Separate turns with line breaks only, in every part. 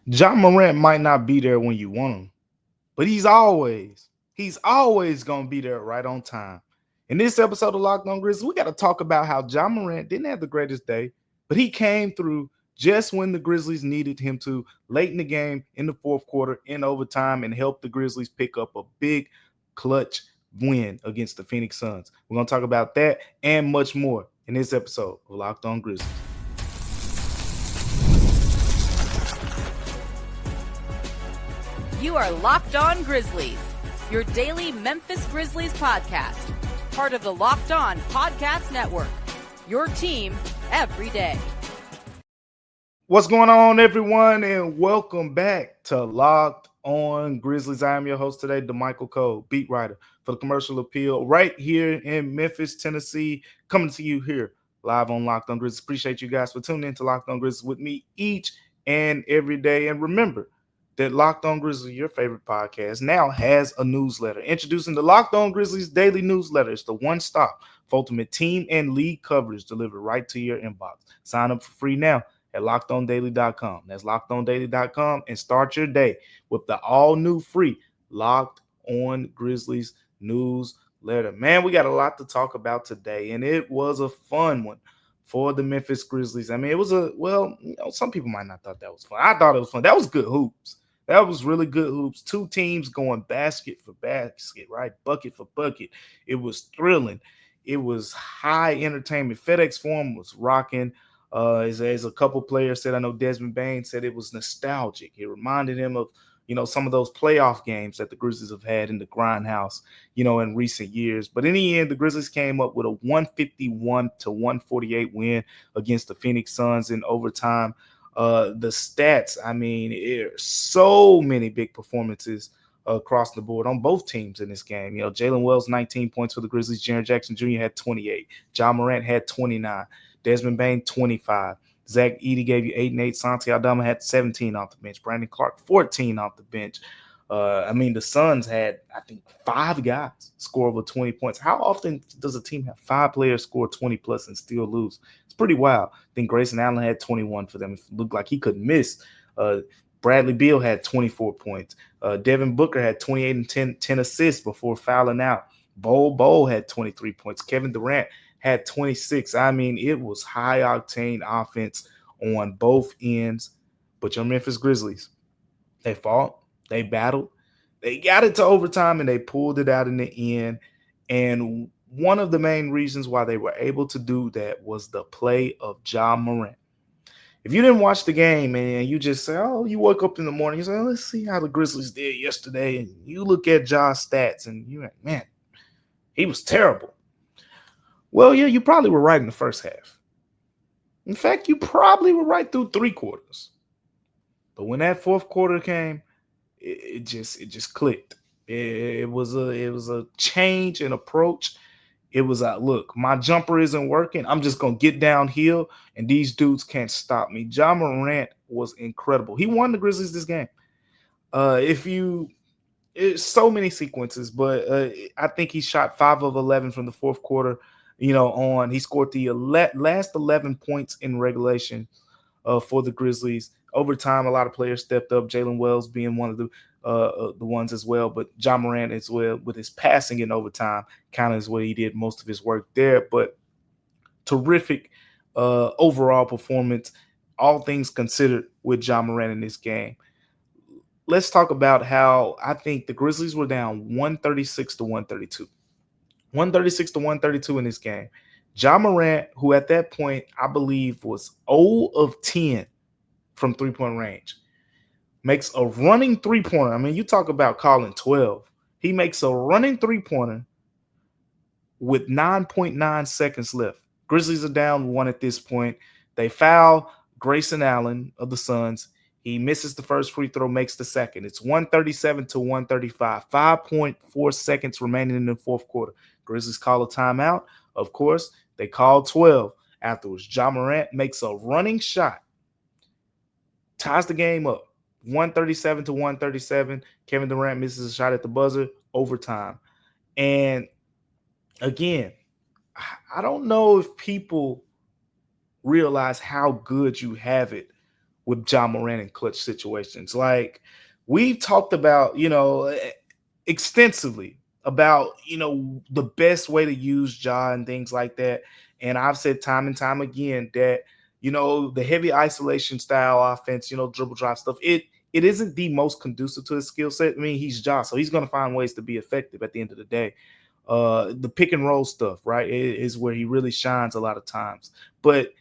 John Morant might not be there when you want him, but he's always gonna be there right on time. In this episode of Locked On Grizzlies, we got to talk about how John Morant didn't have the greatest day, but he came through just when the Grizzlies needed him to, late in the game, in the fourth quarter, in overtime, and helped the Grizzlies pick up a big clutch win against the Phoenix Suns. We're gonna talk about that and much more in this episode of Locked On Grizzlies.
You are Locked On Grizzlies, your daily Memphis Grizzlies podcast, part of the Locked On Podcast Network, your team every day.
What's going on, everyone, and welcome back to Locked On Grizzlies. I am your host today, Damichael Cole, beat writer for the Commercial Appeal, right here in Memphis, Tennessee, coming to you here live on Locked On Grizzlies. Appreciate you guys for tuning in to Locked On Grizzlies with me each and every day. And remember that Locked On Grizzlies, your favorite podcast, now has a newsletter. Introducing the Locked On Grizzlies daily newsletter. It's the one stop for ultimate team and league coverage delivered right to your inbox. Sign up for free now at LockedOnDaily.com. That's LockedOnDaily.com, and start your day with the all-new free Locked On Grizzlies newsletter. Man, we got a lot to talk about today, and it was a fun one for the Memphis Grizzlies. I mean, it was some people might not thought that was fun. I thought it was fun. That was good hoops. That was really good hoops. Two teams going basket for basket, right? Bucket for bucket. It was thrilling. It was high entertainment. FedEx Forum was rocking. As a couple players said, I know Desmond Bane said it was nostalgic. It reminded him of, some of those playoff games that the Grizzlies have had in the grindhouse, in recent years. But in the end, the Grizzlies came up with a 151-148 win against the Phoenix Suns in overtime. The stats, I mean, so many big performances across the board on both teams in this game. Jalen Wells, 19 points for the Grizzlies. Jaren Jackson Jr. had 28. John Morant had 29. Desmond Bane, 25. Zach Edey gave you 8 and 8. Santi Aldama had 17 off the bench. Brandon Clark, 14 off the bench. The Suns had, I think, 5 guys score over 20 points. How often does a team have 5 players score 20 plus and still lose? It's pretty wild. I think Grayson Allen had 21 for them. It looked like he couldn't miss. Bradley Beal had 24 points. Devin Booker had 28 and 10 assists before fouling out. Bol had 23 points. Kevin Durant had 26. I mean, it was high-octane offense on both ends. But your Memphis Grizzlies, they fought. They battled. They got it to overtime, and they pulled it out in the end. And one of the main reasons why they were able to do that was the play of John Morant. If you didn't watch the game and you just say, you woke up in the morning, you say, let's see how the Grizzlies did yesterday. And you look at John's stats, and you're like, man, he was terrible. Well, yeah, you probably were right in the first half. In fact, you probably were right through 3 quarters. But when that fourth quarter came, it just clicked. It was a change in approach. It was look, my jumper isn't working. I'm just gonna get downhill, and these dudes can't stop me. John Morant was incredible. He won the Grizzlies this game. It's so many sequences, but I think he shot 5 of 11 from the fourth quarter. He scored the last 11 points in regulation for the Grizzlies. Overtime, a lot of players stepped up, Jalen Wells being one of the ones as well, but John Morant as well with his passing in overtime kind of is where he did most of his work there. But terrific overall performance, all things considered, with John Morant in this game. Let's talk about how I think the Grizzlies were down 136-132. 136-132 in this game. John Morant, who at that point I believe was 0 of 10 from three-point range, makes a running three-pointer. I mean, you talk about calling 12. He makes a running three-pointer with 9.9 seconds left. Grizzlies are down 1 at this point. They foul Grayson Allen of the Suns. He misses the first free throw, makes the second. It's 137-135. 5.4 seconds remaining in the fourth quarter. Grizzlies call a timeout. Of course, they call 12 afterwards. John Morant makes a running shot, ties the game up, 137-137. Kevin Durant misses a shot at the buzzer, overtime. And again, I don't know if people realize how good you have it with Ja Morant in clutch situations. Like we've talked about, extensively about, the best way to use Ja and things like that. And I've said time and time again that, the heavy isolation style offense, dribble drive stuff, it isn't the most conducive to his skill set. I mean, he's Ja, so he's going to find ways to be effective at the end of the day. The pick and roll stuff, right, is where he really shines a lot of times. But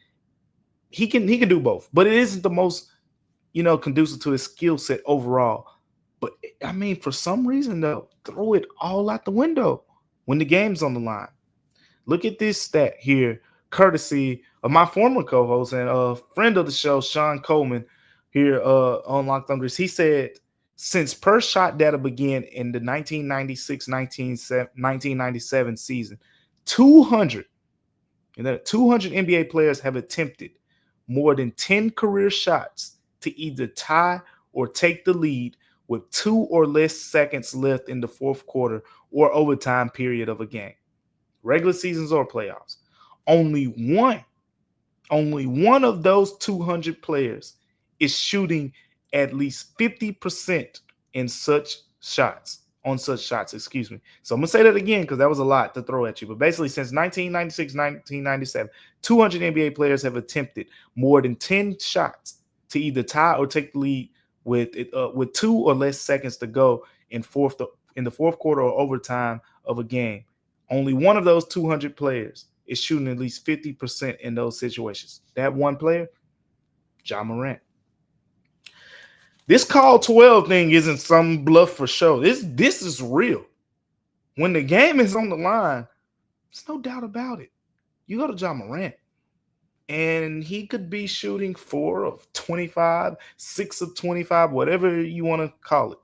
he can do both. But it isn't the most, conducive to his skill set overall. But I mean, for some reason, they'll throw it all out the window when the game's on the line. Look at this stat here, courtesy of my former co-host and friend of the show, Sean Coleman, here on Locked On Grizzlies. He said, since per shot data began in the 1996-1997 season, 200 200 NBA players have attempted more than 10 career shots to either tie or take the lead with 2 or less seconds left in the fourth quarter or overtime period of a game, regular seasons or playoffs. Only one of those 200 players is shooting at least 50% in such shots, excuse me. So I'm going to say that again because that was a lot to throw at you. But basically, since 1996, 1997, 200 NBA players have attempted more than 10 shots to either tie or take the lead with 2 or less seconds to go in the fourth quarter or overtime of a game. Only one of those 200 players is shooting at least 50% in those situations. That one player, Ja Morant. This call 12 thing isn't some bluff for show. This is real. When the game is on the line, there's no doubt about it. You go to Ja Morant, and he could be shooting 4 of 25, 6 of 25, whatever you want to call it.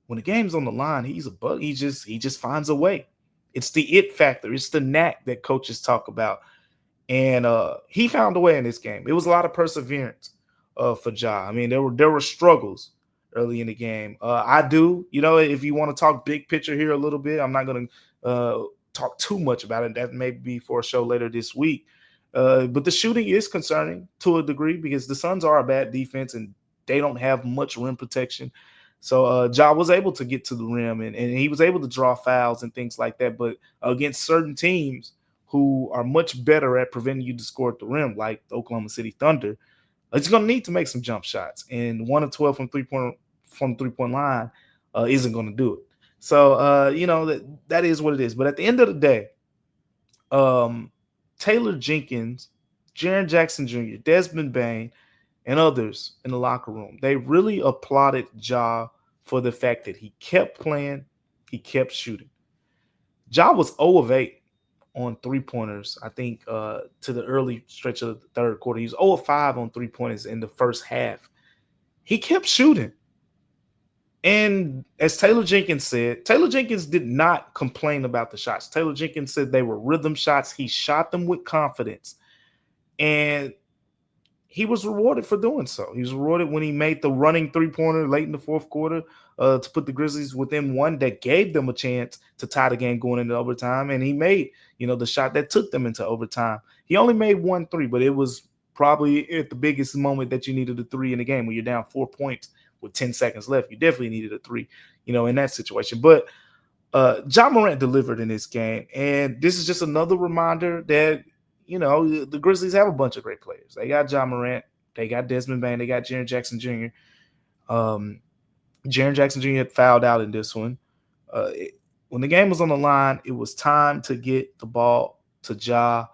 When the game's on the line, he's a bug. He just finds a way. It's the it factor. It's the knack that coaches talk about. And he found a way in this game. It was a lot of perseverance for Ja. I mean, there were struggles early in the game. If you want to talk big picture here a little bit, I'm not going to talk too much about it. That may be for a show later this week. But the shooting is concerning to a degree because the Suns are a bad defense and they don't have much rim protection. So Ja was able to get to the rim and he was able to draw fouls and things like that. But against certain teams who are much better at preventing you to score at the rim, like the Oklahoma City Thunder, it's going to need to make some jump shots. And 1 of 12 from the three-point line isn't going to do it. So, that is what it is. But at the end of the day, Taylor Jenkins, Jaren Jackson Jr., Desmond Bane, and others in the locker room, they really applauded Ja for the fact that he kept playing, he kept shooting. Ja was 0 of 8 on three-pointers, I think, to the early stretch of the third quarter. He was 0 of 5 on three-pointers in the first half. He kept shooting. And as Taylor Jenkins said, Taylor Jenkins did not complain about the shots. Taylor Jenkins said they were rhythm shots. He shot them with confidence. And he was rewarded for doing so. He was rewarded when he made the running three-pointer late in the fourth quarter to put the Grizzlies within one that gave them a chance to tie the game going into overtime. And he made, the shot that took them into overtime. He only made 1 3, but it was probably at the biggest moment that you needed a 3 in the game when you're down 4 points with 10 seconds left. You definitely needed a 3, in that situation. But Ja Morant delivered in this game. And this is just another reminder that, the Grizzlies have a bunch of great players. They got Ja Morant. They got Desmond Bane. They got Jaren Jackson Jr. Jaren Jackson Jr. had fouled out in this one. When the game was on the line, it was time to get the ball to Ja.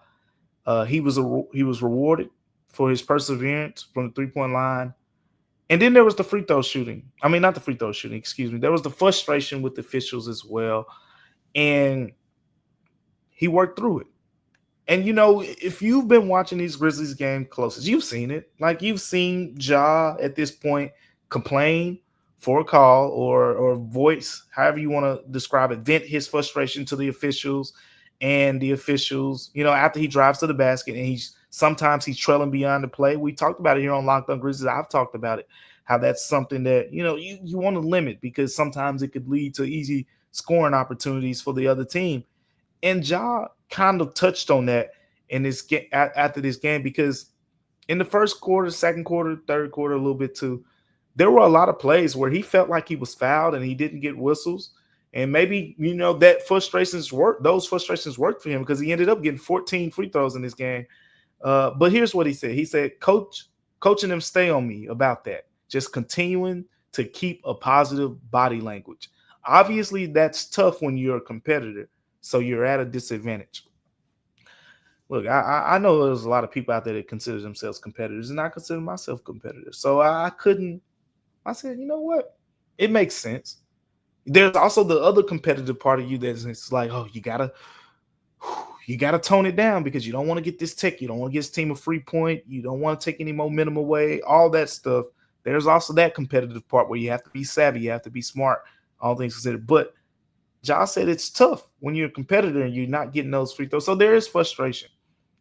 He was rewarded for his perseverance from the three-point line. And then there was the free throw shooting. I mean, not the free throw shooting, excuse me. There was the frustration with the officials as well. And he worked through it. And, if you've been watching these Grizzlies game closest, you've seen it. Like, you've seen Ja at this point complain for a call or voice, however you want to describe it, vent his frustration to the officials. And the officials, after he drives to the basket and sometimes he's trailing beyond the play. We talked about it here on Locked On Grizzlies. I've talked about it, how that's something that, you want to limit because sometimes it could lead to easy scoring opportunities for the other team. And Ja kind of touched on that in this game after this game because in the first quarter, second quarter, third quarter, a little bit too, there were a lot of plays where he felt like he was fouled and he didn't get whistles. And maybe, that those frustrations worked for him because he ended up getting 14 free throws in this game. But here's what he said. He said, coaching them stay on me about that. Just continuing to keep a positive body language. Obviously, that's tough when you're a competitor, so you're at a disadvantage. Look, I know there's a lot of people out there that consider themselves competitors, and I consider myself competitor. So I said, you know what? It makes sense. There's also the other competitive part of you that's like, oh, you gotta tone it down because you don't want to get this tech. You don't want to get this team a free point. You don't want to take any momentum away, all that stuff. There's also that competitive part where you have to be savvy. You have to be smart, all things considered. But Josh said it's tough when you're a competitor and you're not getting those free throws. So there is frustration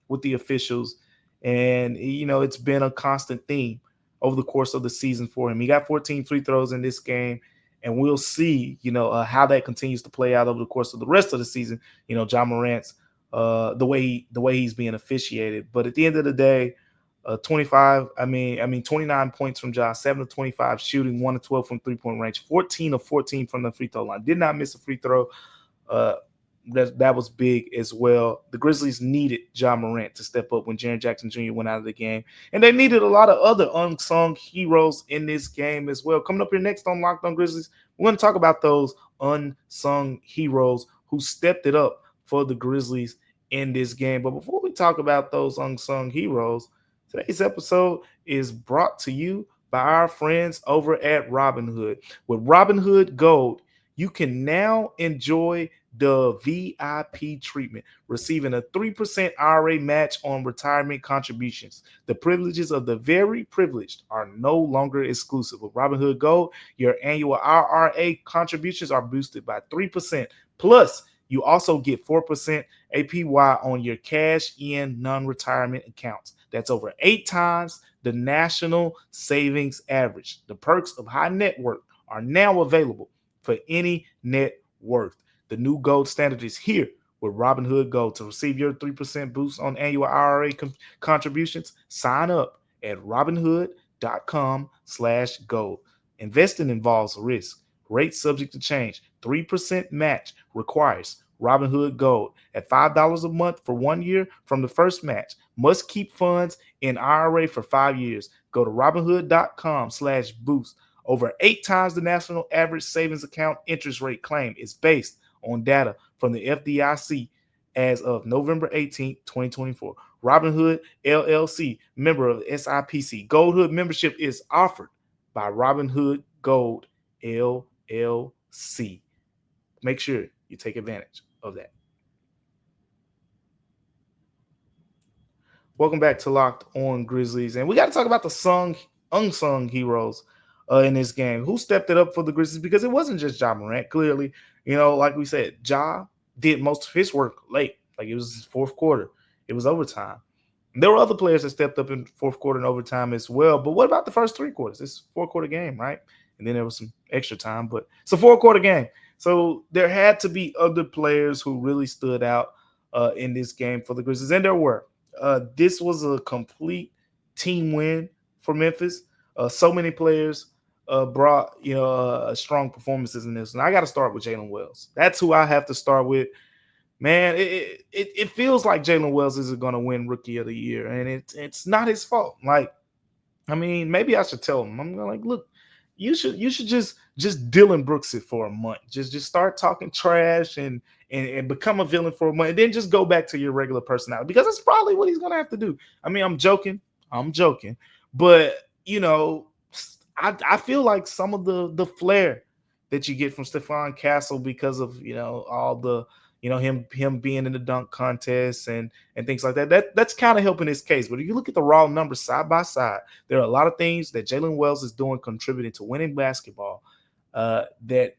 with the officials. And, it's been a constant theme over the course of the season for him. He got 14 free throws in this game. And we'll see, how that continues to play out over the course of the rest of the season. Ja Morant's the way he's being officiated. But at the end of the day, 29 points from Ja, 7 of 25 shooting, 1 of 12 from 3-point range, 14 of 14 from the free throw line. Did not miss a free throw. That was big as well. The Grizzlies needed Ja Morant to step up when Jaren Jackson Jr. went out of the game. And they needed a lot of other unsung heroes in this game as well. Coming up here next on Locked On Grizzlies, we're going to talk about those unsung heroes who stepped it up for the Grizzlies in this game. But before we talk about those unsung heroes, today's episode is brought to you by our friends over at Robinhood. With Robinhood Gold, you can now enjoy the VIP treatment, receiving a 3% IRA match on retirement contributions. The privileges of the very privileged are no longer exclusive. With Robinhood Gold, your annual IRA contributions are boosted by 3%. Plus, you also get 4% APY on your cash-in non-retirement accounts. That's over 8 times the national savings average. The perks of high net worth are now available for any net worth. The new gold standard is here with Robinhood Gold. To receive your 3% boost on annual IRA contributions, sign up at Robinhood.com/gold. Investing involves risk. Rates subject to change. 3% match requires Robinhood Gold at $5 a month for 1 year from the first match. Must keep funds in IRA for 5 years. Go to Robinhood.com/boost. Over 8 times the national average savings account interest rate claim is based on data from the FDIC as of November 18, 2024. Robinhood LLC, member of SIPC. Goldhood membership is offered by Robinhood Gold LLC. Make sure you take advantage of that. Welcome back to Locked On Grizzlies. And we got to talk about the unsung heroes in this game. Who stepped it up for the Grizzlies? Because it wasn't just Ja Morant. Clearly, like we said, Ja did most of his work late. Like it was his fourth quarter. It was overtime. And there were other players that stepped up in fourth quarter and overtime as well. But what about the first 3 quarters? It's a 4-quarter game, right? And then there was some extra time, but it's a 4-quarter game. So there had to be other players who really stood out in this game for the Grizzlies. And there were. This was a complete team win for Memphis. So many players brought strong performances in this. And I got to start with Jalen Wells. That's who I have to start with. Man, it feels like Jalen Wells isn't going to win Rookie of the Year, and it's not his fault. Like, I mean, maybe I should tell him. I'm like, look, you should just Dylan Brooks it for a month. Just start talking trash and become a villain for a month, and then just go back to your regular personality, because that's probably what he's going to have to do. I mean, I'm joking, but I feel like some of the flair that you get from Stephon Castle because of all the him being in the dunk contest and things like that's kind of helping his case. But if you look at the raw numbers side by side, there are a lot of things that Jalen Wells is doing contributing to winning basketball that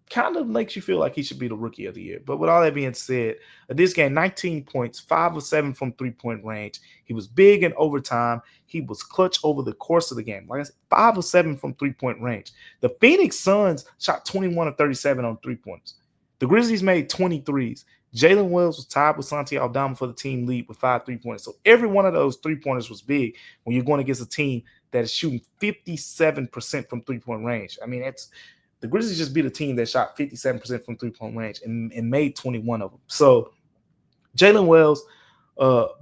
kind of makes you feel like he should be the Rookie of the Year. But with all that being said, this game, 19 points, 5 of 7 from 3-point range. He was big in overtime. He was clutch over the course of the game. Like I said, 5 of 7 from 3-point range. The Phoenix Suns shot 21 of 37 on 3-pointers. The Grizzlies made 23s. Jalen Wells was tied with Santi Aldama for the team lead with 5 3-pointers. So every one of those 3-pointers was big when you're going against a team that is shooting 57% from 3-point range. I mean, it's the Grizzlies just beat a team that shot 57% from 3-point range and made 21 of them. So Jalen Wells,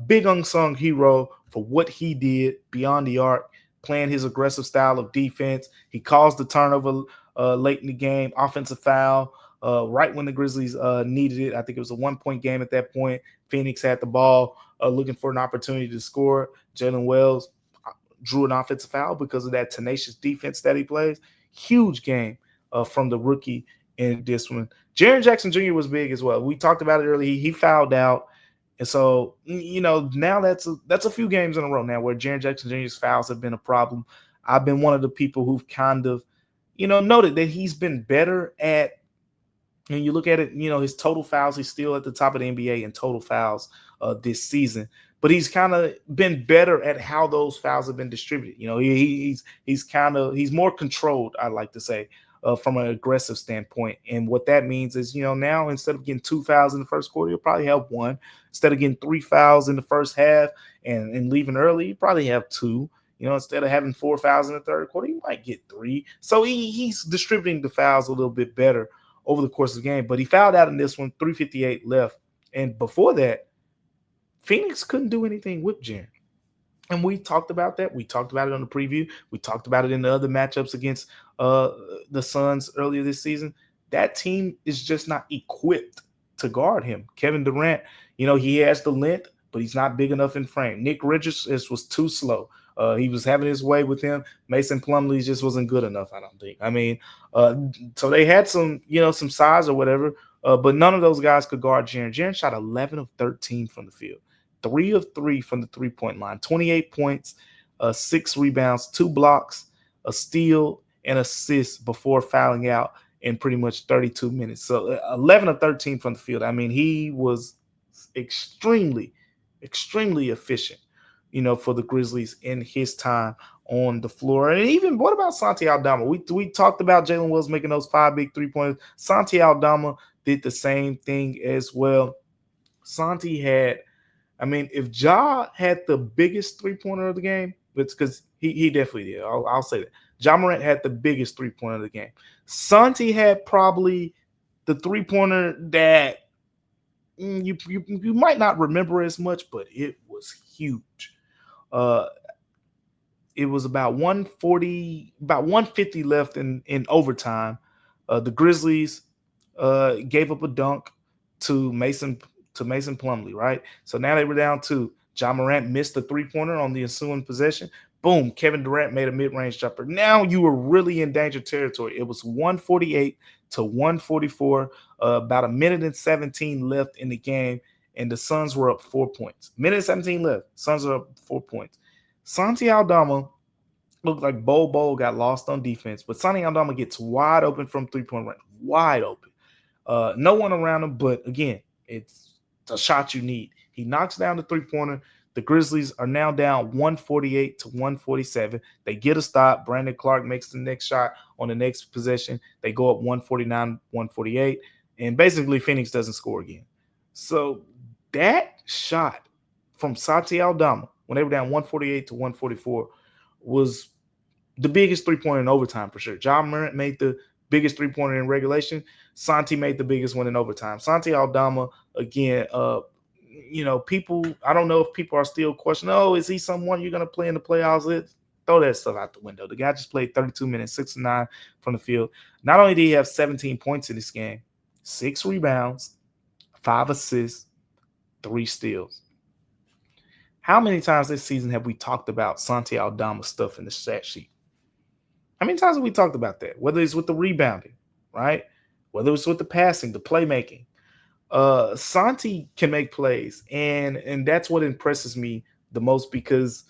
big unsung hero for what he did beyond the arc, playing his aggressive style of defense. He caused the turnover late in the game, offensive foul, right when the Grizzlies needed it. I think it was a 1-point game at that point. Phoenix had the ball, looking for an opportunity to score. Jalen Wells drew an offensive foul because of that tenacious defense that he plays. Huge game from the rookie in this one. Jaren Jackson Jr. was big as well. We talked about it earlier. He fouled out. And so, now that's a few games in a row now where Jaren Jackson Jr.'s fouls have been a problem. I've been one of the people who've kind of, noted that he's been better at, and you look at it, his total fouls, he's still at the top of the NBA in total fouls this season. But he's kind of been better at how those fouls have been distributed. He's more controlled, I'd like to say, from an aggressive standpoint. And what that means is, now instead of getting 2 fouls in the first quarter, you'll probably have 1. Instead of getting 3 fouls in the first half and leaving early, you probably have 2. Instead of having 4 fouls in the third quarter, you might get 3. So he's distributing the fouls a little bit better over the course of the game. But he fouled out in this one, 3:58 left. And before that, Phoenix couldn't do anything with Jaren. And we talked about that. We talked about it on the preview. We talked about it in the other matchups against the Suns earlier this season. That team is just not equipped to guard him. Kevin Durant, he has the length, but he's not big enough in frame. Nick Richards was too slow. He was having his way with him. Mason Plumlee just wasn't good enough, I don't think. I mean, so they had some size or whatever, but none of those guys could guard Jaren. Jaren shot 11 of 13 from the field. 3 of 3 from the 3-point line, 28 points, 6 rebounds, 2 blocks, a steal, and assist before fouling out in pretty much 32 minutes. So 11 of 13 from the field. I mean, he was extremely, extremely efficient, for the Grizzlies in his time on the floor. And even, what about Santi Aldama? We talked about Jalen Wells making those 5 big 3-pointers. Santi Aldama did the same thing as well. Santi had, if Ja had the biggest 3-pointer of the game, it's because he definitely did. I'll say that. Ja Morant had the biggest 3-pointer of the game. Santi had probably the 3-pointer that you might not remember as much, but it was huge. It was about 150 left in overtime. The Grizzlies gave up a dunk to Mason Plumlee, right? So now they were down 2. Ja Morant missed the 3-pointer on the ensuing possession. Boom, Kevin Durant made a mid-range jumper. Now you were really in danger territory. It was 148 to 144, about a minute and 17 left in the game, and the Suns were up 4 points. Minute and 17 left. Suns are up 4 points. Santi Aldama looked like Bol got lost on defense, but Santi Aldama gets wide open from 3-point range. Wide open. No one around him, but again, it's a shot you need. He knocks down the 3-pointer. The Grizzlies are now down 148 to 147. They get a stop. Brandon Clark makes the next shot on the next possession. They go up 149, 148. And basically, Phoenix doesn't score again. So that shot from Santi Aldama, when they were down 148 to 144, was the biggest 3-pointer in overtime for sure. Ja Morant made the biggest 3-pointer in regulation. Santi made the biggest one in overtime. Santi Aldama, again, people, I don't know if people are still questioning, is he someone you're going to play in the playoffs with? Throw that stuff out the window. The guy just played 32 minutes, 6 of 9 from the field. Not only did he have 17 points in this game, 6 rebounds, 5 assists, 3 steals. How many times this season have we talked about Santi Aldama stuff in the stat sheet? How many times have we talked about that? Whether it's with the rebounding, right? Whether it's with the passing, the playmaking. Santi can make plays, and that's what impresses me the most, because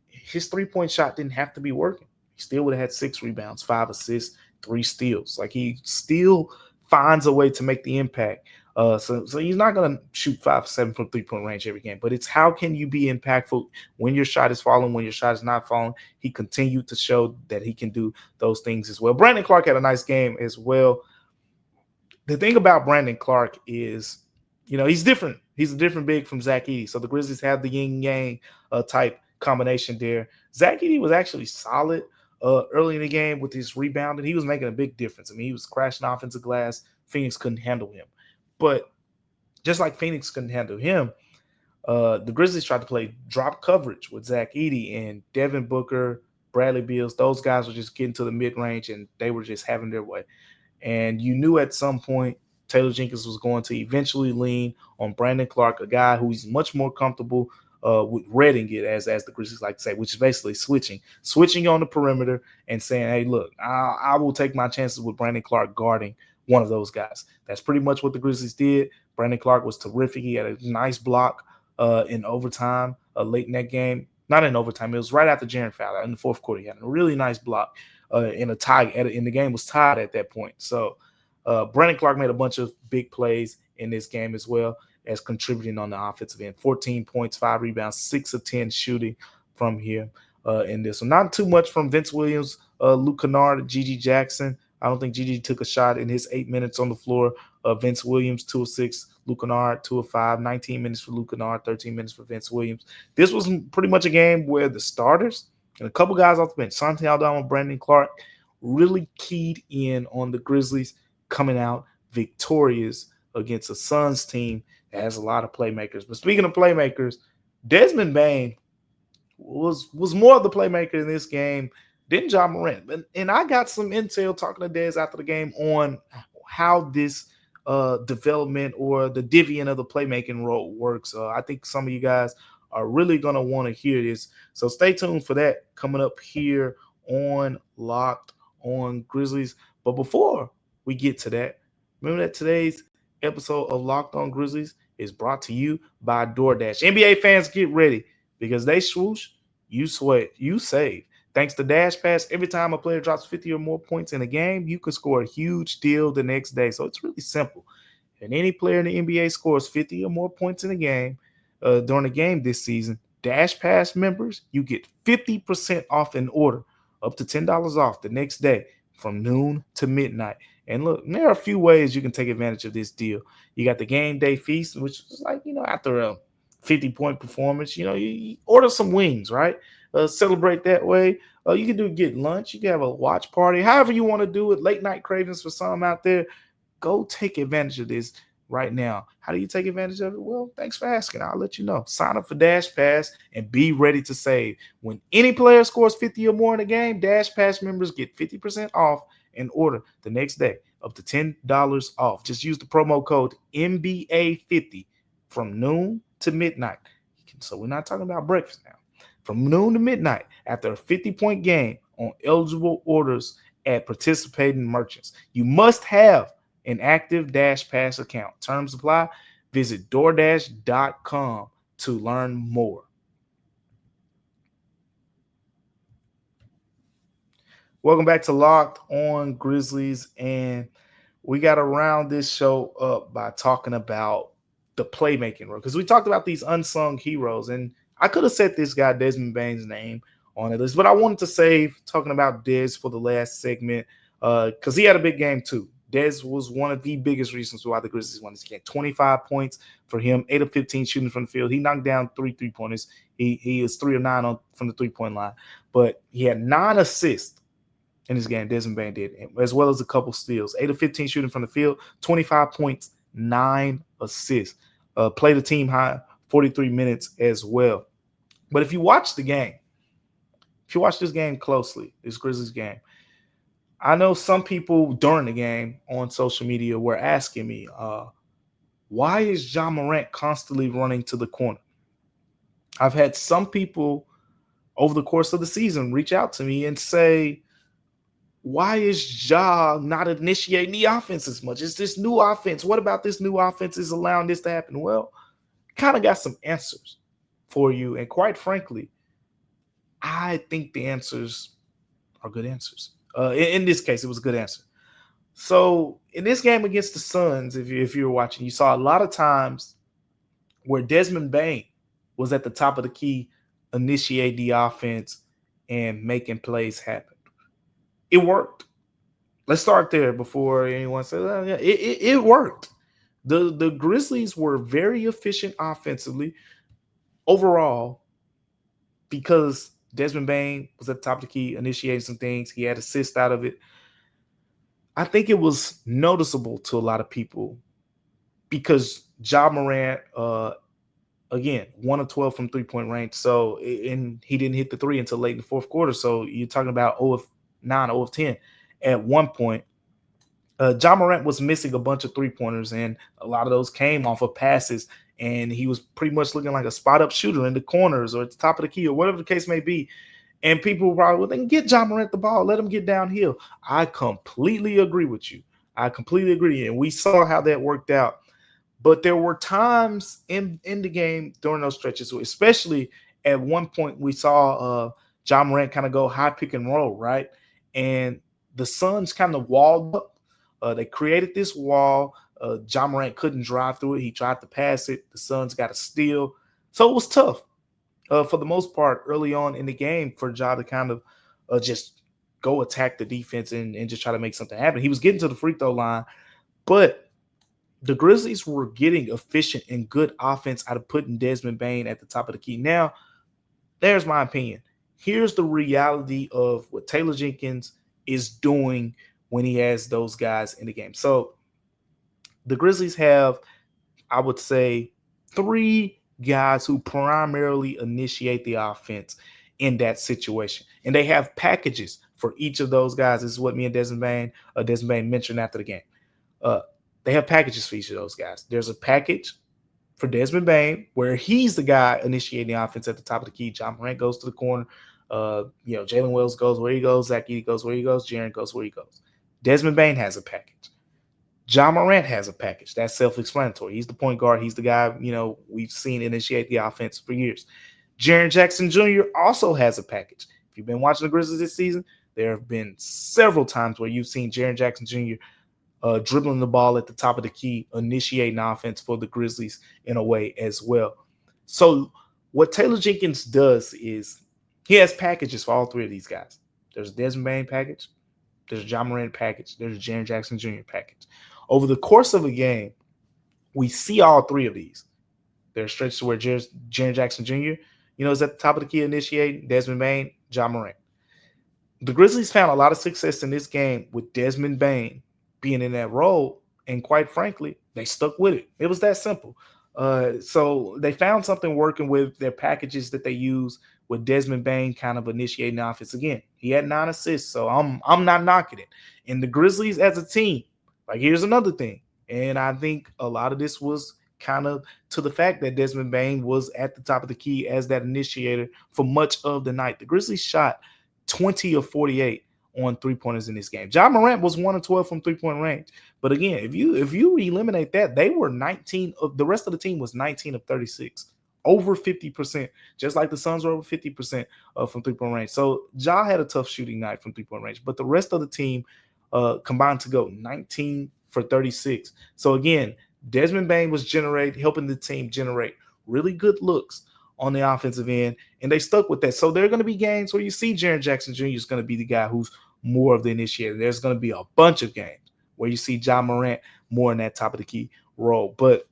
his 3-point shot didn't have to be working. He still would have had 6 rebounds, 5 assists, 3 steals. Like, he still finds a way to make the impact. So he's not going to shoot 5 or 7 from 3-point range every game, but it's how can you be impactful when your shot is falling, when your shot is not falling. He continued to show that he can do those things as well. Brandon Clark had a nice game as well. The thing about Brandon Clark is He's different. He's a different big from Zach Edey. So the Grizzlies have the yin yang type combination there. Zach Edey was actually solid early in the game with his rebounding. He was making a big difference. I mean, he was crashing offensive glass. Phoenix couldn't handle him. But just like Phoenix couldn't handle him, the Grizzlies tried to play drop coverage with Zach Edey and Devin Booker, Bradley Beals. Those guys were just getting to the mid-range, and they were just having their way. And you knew at some point Taylor Jenkins was going to eventually lean on Brandon Clark, a guy who's much more comfortable with reading it, as the Grizzlies like to say, which is basically switching on the perimeter and saying, hey, look, I will take my chances with Brandon Clark guarding one of those guys. That's pretty much what the Grizzlies did. Brandon Clark was terrific. He had a nice block in overtime late in that game. Not in overtime. It was right after Jaren fouled out in the fourth quarter. He had a really nice block in a tie. In the game was tied at that point. So Brandon Clark made a bunch of big plays in this game as well as contributing on the offensive end. 14 points, 5 rebounds, 6 of 10 shooting from here in this. So not too much from Vince Williams, Luke Kennard, Gigi Jackson. I don't think Gigi took a shot in his 8 minutes on the floor. Vince Williams, 2 of 6. Luke Kennard, 2 of 5. 19 minutes for Luke Kennard, 13 minutes for Vince Williams. This was pretty much a game where the starters and a couple guys off the bench, Santi Aldama, Brandon Clark, really keyed in on the Grizzlies coming out victorious against a Suns team that has a lot of playmakers. But speaking of playmakers, Desmond Bane was more of the playmaker in this game than Ja Morant. And I got some intel talking to Des after the game on how this development or the division of the playmaking role works. I think some of you guys are really going to want to hear this. So stay tuned for that coming up here on Locked on Grizzlies. But before we get to that, remember that today's episode of Locked on Grizzlies is brought to you by DoorDash. NBA fans, get ready because they swoosh, you sweat, you save. Thanks to Dash Pass, every time a player drops 50 or more points in a game, you can score a huge deal the next day. So it's really simple. And any player in the NBA scores 50 or more points in a game during the game this season, Dash Pass members, you get 50% off an order, up to $10 off the next day from noon to midnight. And look, there are a few ways you can take advantage of this deal. You got the game day feast, which is like, after a 50-point performance, you order some wings, right? Celebrate that way. You can get lunch. You can have a watch party. However you want to do it. Late night cravings for some out there. Go take advantage of this right now. How do you take advantage of it? Well, thanks for asking. I'll let you know. Sign up for Dash Pass and be ready to save. When any player scores 50 or more in a game, Dash Pass members get 50% off an order the next day, up to $10 off. Just use the promo code NBA50 from noon to midnight. So we're not talking about breakfast now. From noon to midnight after a 50-point game on eligible orders at participating merchants. You must have an active Dash Pass account. Terms apply. Visit DoorDash.com to learn more. Welcome back to Locked on Grizzlies, and we got to round this show up by talking about the playmaking role, because we talked about these unsung heroes, and I could have said this guy Desmond Bane's name on the list, but I wanted to save talking about Dez for the last segment because he had a big game too. Dez was one of the biggest reasons why the Grizzlies won this game. 25 points for him, 8 of 15 shooting from the field. He knocked down 3 3-pointers. He is 3 of 9 from the 3-point line, but he had 9 assists in this game. Desmond Bane did, as well as a couple steals. 8 of 15 shooting from the field, 25 points, 9 assists. Played a team high 43 minutes as well. But if you watch the game, if you watch this game closely, this Grizzlies game, I know some people during the game on social media were asking me, why is Ja Morant constantly running to the corner? I've had some people over the course of the season reach out to me and say, why is Ja not initiating the offense as much? Is this new offense? What about this new offense is allowing this to happen? Well, kind of got some answers for you. And quite frankly, I think the answers are good answers. In this case, it was a good answer. So in this game against the Suns, if you were watching, you saw a lot of times where Desmond Bane was at the top of the key, initiate the offense and making plays happen. It worked. Let's start there before anyone says, it worked. The Grizzlies were very efficient offensively overall because Desmond Bane was at the top of the key, initiating some things. He had assists out of it. I think it was noticeable to a lot of people because Ja Morant, again, 1 of 12 from 3-point range. So, and he didn't hit the three until late in the fourth quarter. So you're talking about 0 of 9, 0 of 10 at one point. Ja Morant was missing a bunch of three-pointers, and a lot of those came off of passes, and he was pretty much looking like a spot-up shooter in the corners or at the top of the key or whatever the case may be. And people probably, well, then get Ja Morant the ball, let him get downhill. I completely agree with you. I completely agree. And we saw how that worked out. But there were times in the game during those stretches, especially at one point we saw Ja Morant kind of go high pick and roll, right? And the Suns kind of walled up. They created this wall. Ja Morant couldn't drive through it. He tried to pass it. The Suns got a steal. So it was tough for the most part early on in the game for Ja to kind of just go attack the defense and just try to make something happen. He was getting to the free throw line, but the Grizzlies were getting efficient and good offense out of putting Desmond Bane at the top of the key. Now, there's my opinion. Here's the reality of what Taylor Jenkins is doing when he has those guys in the game. So the Grizzlies have, I would say, 3 guys who primarily initiate the offense in that situation. And they have packages for each of those guys. This is what me and Desmond Bane mentioned after the game. They have packages for each of those guys. There's a package for Desmond Bane where he's the guy initiating the offense at the top of the key. Ja Morant goes to the corner. Jalen Wells goes where he goes. Zach Edey goes where he goes. Jaren goes where he goes. Desmond Bane has a package. Ja Morant has a package. That's self-explanatory. He's the point guard. He's the guy, we've seen initiate the offense for years. Jaren Jackson Jr. also has a package. If you've been watching the Grizzlies this season, there have been several times where you've seen Jaren Jackson Jr. Dribbling the ball at the top of the key, initiating offense for the Grizzlies in a way as well. So what Taylor Jenkins does is he has packages for all 3 of these guys. There's a Desmond Bane package. There's a Ja Morant package. There's a Jaren Jackson Jr. package. Over the course of a game, we see all 3 of these. There are stretches where Jaren Jackson Jr., is at the top of the key initiating, Desmond Bane, Ja Morant. The Grizzlies found a lot of success in this game with Desmond Bane being in that role, and quite frankly, they stuck with it. It was that simple. So they found something working with their packages that they use with Desmond Bane kind of initiating the offense. Again, he had 9 assists, so I'm not knocking it. And the Grizzlies as a team, here's another thing, and I think a lot of this was kind of to the fact that Desmond Bane was at the top of the key as that initiator for much of the night. The Grizzlies shot 20 of 48 on 3-pointers in this game. Ja Morant was 1 of 12 from 3-point range. But again, if you eliminate that, they were 19 of the rest of the team was 19 of 36, over 50%, just like the Suns were over 50% from 3-point range. So Ja had a tough shooting night from 3-point range, but the rest of the team combined to go 19 for 36. So again, Desmond Bane was helping the team generate really good looks on the offensive end, and they stuck with that. So there are going to be games where you see Jaren Jackson Jr. is going to be the guy who's more of the initiator. There's going to be a bunch of games where you see Ja Morant more in that top of the key role. But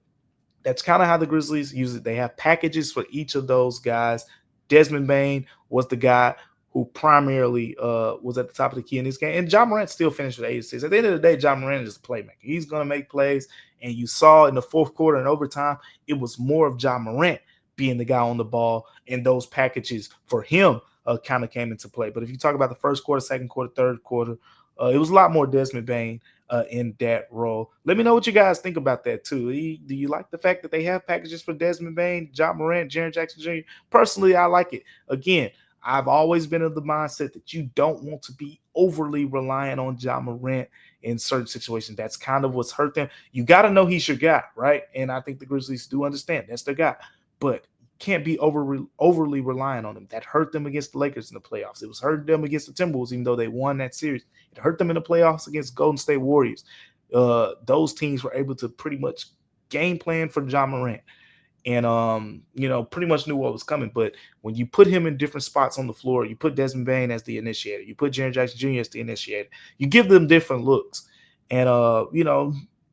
that's kind of how the Grizzlies use it. They have packages for each of those guys. Desmond Bane was the guy who primarily was at the top of the key in this game. And Ja Morant still finished with 8 assists. At the end of the day, Ja Morant is a playmaker. He's going to make plays. And you saw in the fourth quarter and overtime, it was more of Ja Morant being the guy on the ball, and those packages for him kind of came into play. But if you talk about the first quarter, second quarter, third quarter, it was a lot more Desmond Bane in that role. Let me know what you guys think about that too. Do you like the fact that they have packages for Desmond Bane, Ja Morant, Jaren Jackson Jr.? Personally, I like it. Again, I've always been of the mindset that you don't want to be overly reliant on Ja Morant in certain situations. That's kind of what's hurt them. You got to know he's your guy, right? And I think the Grizzlies do understand that's their guy. But can't be overly reliant on them. That hurt them against the Lakers in the playoffs. It was hurting them against the Timberwolves, even though they won that series. It hurt them in the playoffs against Golden State Warriors. Those teams were able to pretty much game plan for Ja Morant and, pretty much knew what was coming. But when you put him in different spots on the floor, you put Desmond Bane as the initiator, you put Jaren Jackson Jr. as the initiator, you give them different looks. And,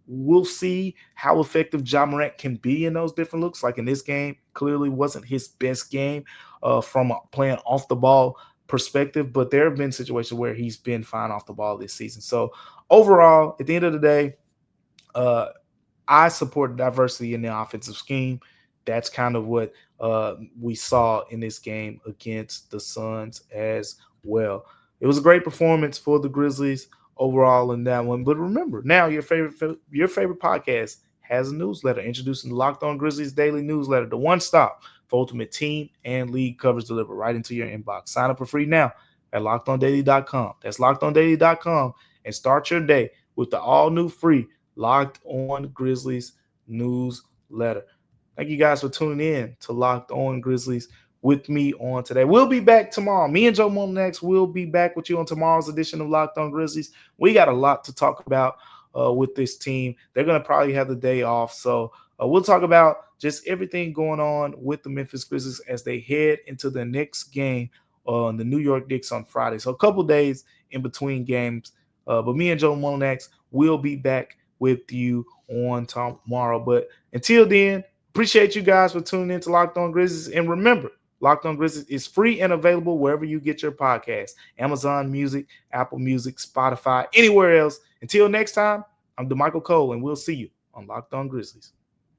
we'll see how effective Ja Morant can be in those different looks. Like in this game, clearly wasn't his best game from playing off the ball perspective, but there have been situations where he's been fine off the ball this season. So overall, at the end of the day, uh, I support diversity in the offensive scheme. That's kind of what we saw in this game against the Suns as well. It was a great performance for the Grizzlies overall in that one. But remember, now your favorite podcast has a newsletter introducing the Locked On Grizzlies daily newsletter, the one stop for ultimate team and league coverage delivered right into your inbox. Sign up for free now at lockedondaily.com. That's lockedondaily.com, and start your day with the all new free Locked On Grizzlies newsletter. Thank you guys for tuning in to Locked On Grizzlies with me on today. We'll be back tomorrow. Me and Joe Monax will be back with you on tomorrow's edition of Locked On Grizzlies. We got a lot to talk about with this team. They're going to probably have the day off. So we'll talk about just everything going on with the Memphis Grizzlies as they head into the next game on the New York Knicks on Friday. So a couple days in between games. But me and Joe Monax will be back with you on tomorrow. But until then, appreciate you guys for tuning in to Locked On Grizzlies. And remember, Locked On Grizzlies is free and available wherever you get your podcasts. Amazon Music, Apple Music, Spotify, anywhere else. Until next time, I'm Damichael Cole, and we'll see you on Locked On Grizzlies.